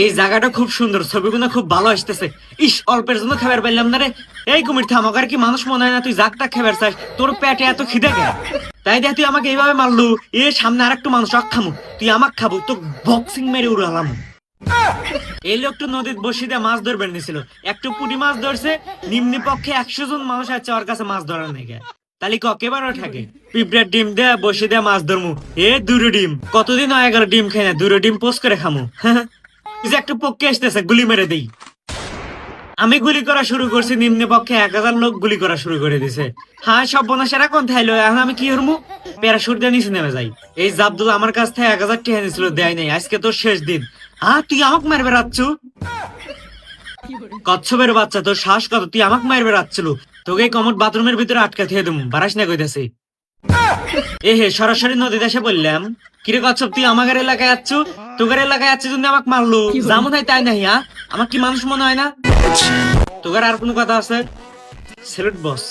এই জায়গাটা খুব সুন্দর, ছবিগুলো খুব ভালো আসতেছে। ইস, অল্পের জন্য খাবার পাইলাম না রে। এই কুমির থাম, আর কি মানুষ মনে হয় না তুই জাগটা খাবার চাস? তোর পেটে এত খিদে কেন? তাই দেখ তুই আমাকে এইভাবে মারলু। এ সামনে আর একটু মানুষ খামু, তুই আমাক খাবো, তো বক্সিং মেরে উড়ালাম। এই লোকটা নদীর বসি দিয়ে মাছ ধরবেন নিছিল, একটু পুঁটি মাছ ধরছে। নিম্নি পক্ষে 100 জন মানুষ আছে ওর কাছে মাছ ধরার নাকি। তাহলে ককেবারও থাকে পিঁপড়ার ডিম দেয়া বসে দেয়া মাছ ধরমু। এ দুটো ডিম, কতদিন হয়ে গেল ডিম খাই না, দুটো ডিম পোস্ট করে খামু। এই যে একটা পক্ষে আসতেছে, গুলি মেরে দেই। আমি গুলি করা শুরু করছি, নিম্নে পক্ষে 1000 লোক গুলি করা শুরু করে দিছে। হ্যাঁ, সব বনাসেরা কোন থাইলো, এখন আমি কি হরমু? প্যারাশুট দিয়ে নিচে নেমে যাই। এই জাবদুল আমার কাছ থেকে 1000 টাকা নিয়েছিল, দেয় নাই। আজকে তোর শেষ দিন। হ্যাঁ, তুই আমাকে মারবে রাখছু? কচ্ছপের বাচ্চা, তোর শ্বাস কত? তুই আমাকে মারবে রাখছিল। তোকে কমট বাথরুমের ভিতরে আটকা থিয়ে দেবো, বারাস না কইতাছি। এ হে, সরাসরি নদী দেশে বললাম। কিরে কচ্ছপ, তুই আমাদের এলাকায় যাচ্ছ? তোদের এলাকায় যাচ্ছে জন্য আমাকে মারলো, যেমন হয় তাই নাই। হ্যাঁ, আমার কি মানুষ মনে হয় না? তোদের আর কোনো কথা আছে? সেলুট বস।